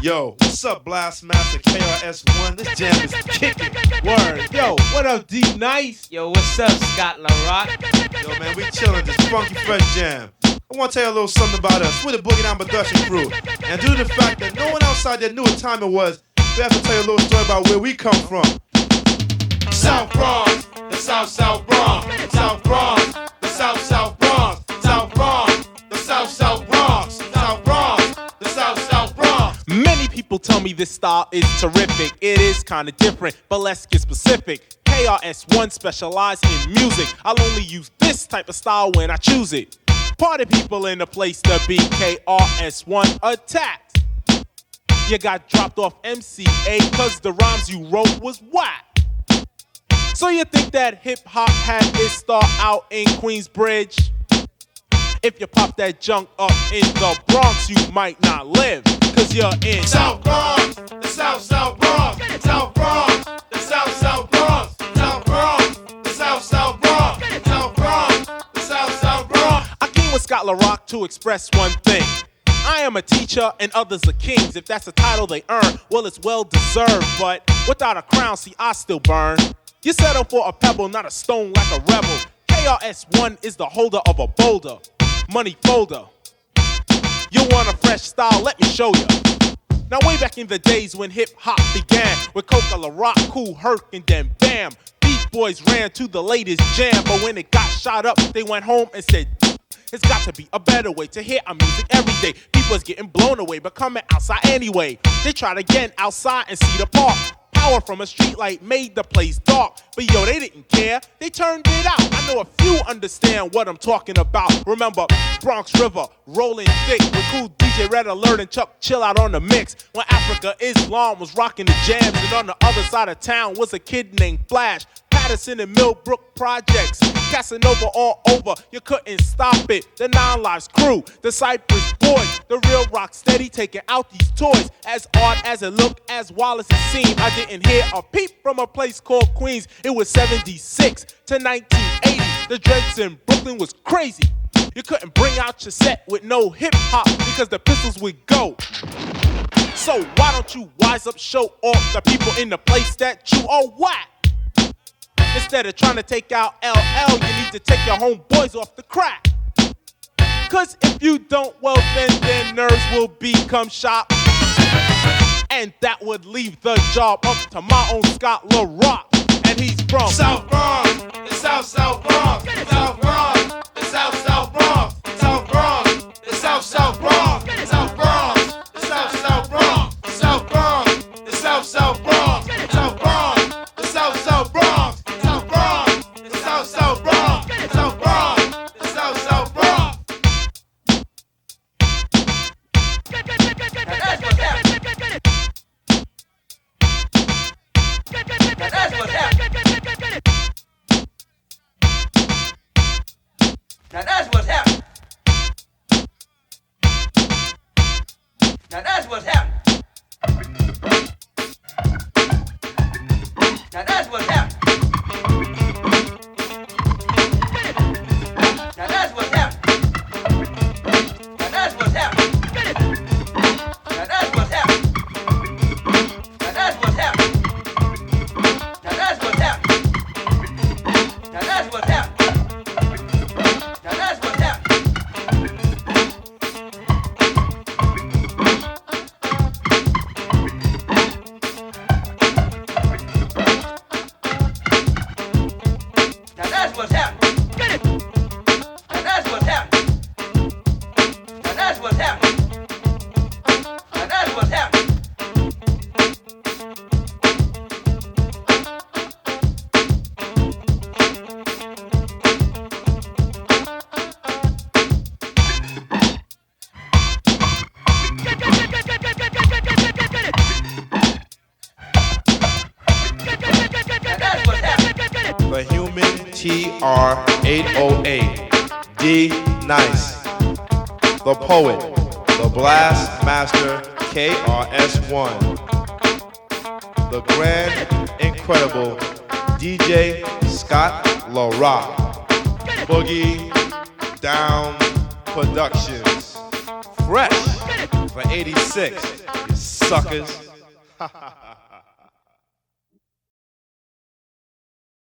Yo, what's up, Blast Master KRS-One? This jam is kicking. Word. Yo, what up, D Nice? Yo, what's up, Scott LaRock? Yo, man, we chillin' this funky fresh jam. I want to tell you a little something about us. We're the Boogie Down Production crew. And due to the fact that no one outside there knew what time it was, we have to tell you a little story about where we come from. South Bronx, the South Bronx, South Bronx, the South Bronx, South Bronx, the South Bronx, South Bronx, the South Bronx. Many people tell me this style is terrific. It is kinda different, but let's get specific. KRS-One specialized in music. I'll only use this type of style when I choose it. Party people in the place to be. KRS-One attacked. You got dropped off MCA cause the rhymes you wrote was whack. So you think that hip-hop had its start out in Queensbridge? If you pop that junk up in the Bronx, you might not live, cause you're in South Bronx, the South Bronx, South Bronx, the South Bronx, South Bronx, the South Bronx, South Bronx, the South Bronx. I came with Scott LaRock to express one thing. I am a teacher and others are kings. If that's a title they earn, well, it's well deserved. But without a crown, see, I still burn. You settle for a pebble, not a stone like a rebel. KRS-One is the holder of a boulder, money folder. You want a fresh style? Let me show you. Now way back in the days when hip-hop began, with Coca, LaRock, Kool Herc, and then bam, Beat Boys ran to the latest jam. But when it got shot up, they went home and said, it's got to be a better way to hear our music every day. People's getting blown away, but coming outside anyway. They tried again outside and see the park. Power from a street light made the place dark. But yo, they didn't care, they turned it out. I know a few understand what I'm talking about. Remember Bronx River, rolling thick with cool DJ Red Alert and Chuck Chill out on the mix. When Africa Islam was rocking the jams, and on the other side of town was a kid named Flash. Patterson and Millbrook projects, Casanova all over, you couldn't stop it. The Nine Lives crew, the Cypress Boys, the real rock steady taking out these toys. As odd as it looked, as wild as it seemed, I didn't hear a peep from a place called Queens. It was 76 to 1980, the dreads in Brooklyn was crazy. You couldn't bring out your set with no hip hop because the pistols would go. So why don't you wise up, show off the people in the place that you are whack? Instead of trying to take out LL, you need to take your homeboys off the crack. Cause if you don't, well then their nerves will become shot. And that would leave the job up to my own Scott LaRock. And he's from South Bronx, the South Bronx, South Bronx, the South Bronx, South Bronx, the South Bronx, South Bronx, the South Bronx, South Bronx, the South Bronx, South Bronx, the South Bronx. South Bronx, South Bronx, the South Bronx. Now that's what's happening. Now that's what's happening. Now that's what's happening. Now that's what's happening. Now that's what's happening. Now that's what's happening. Now that's what's happening. Now that's what's happening. Now that's what's happening. Now that's what's happening. The human TR-808, D Nice, the poet, the blast master KRS-One, the grand, incredible DJ Scott LaRock, Boogie Down Productions, fresh for 86. You suckers.